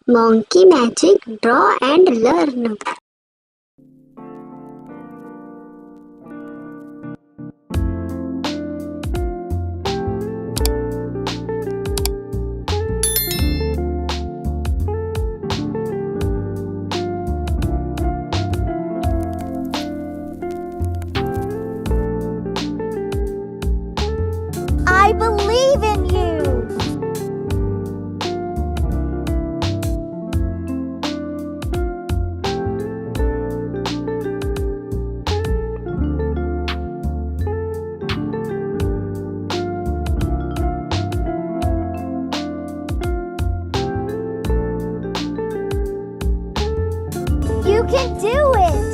Monkey Magic Draw and Learn. I believe in you. You can do it.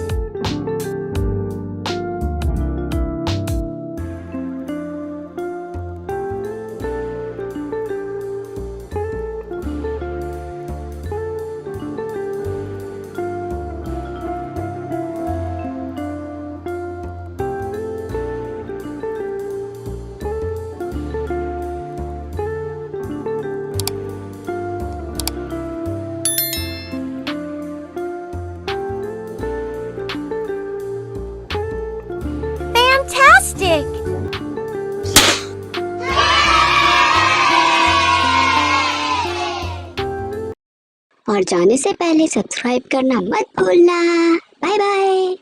Fantastic! और जाने से पहले subscribe करना मत भूलना। Bye bye.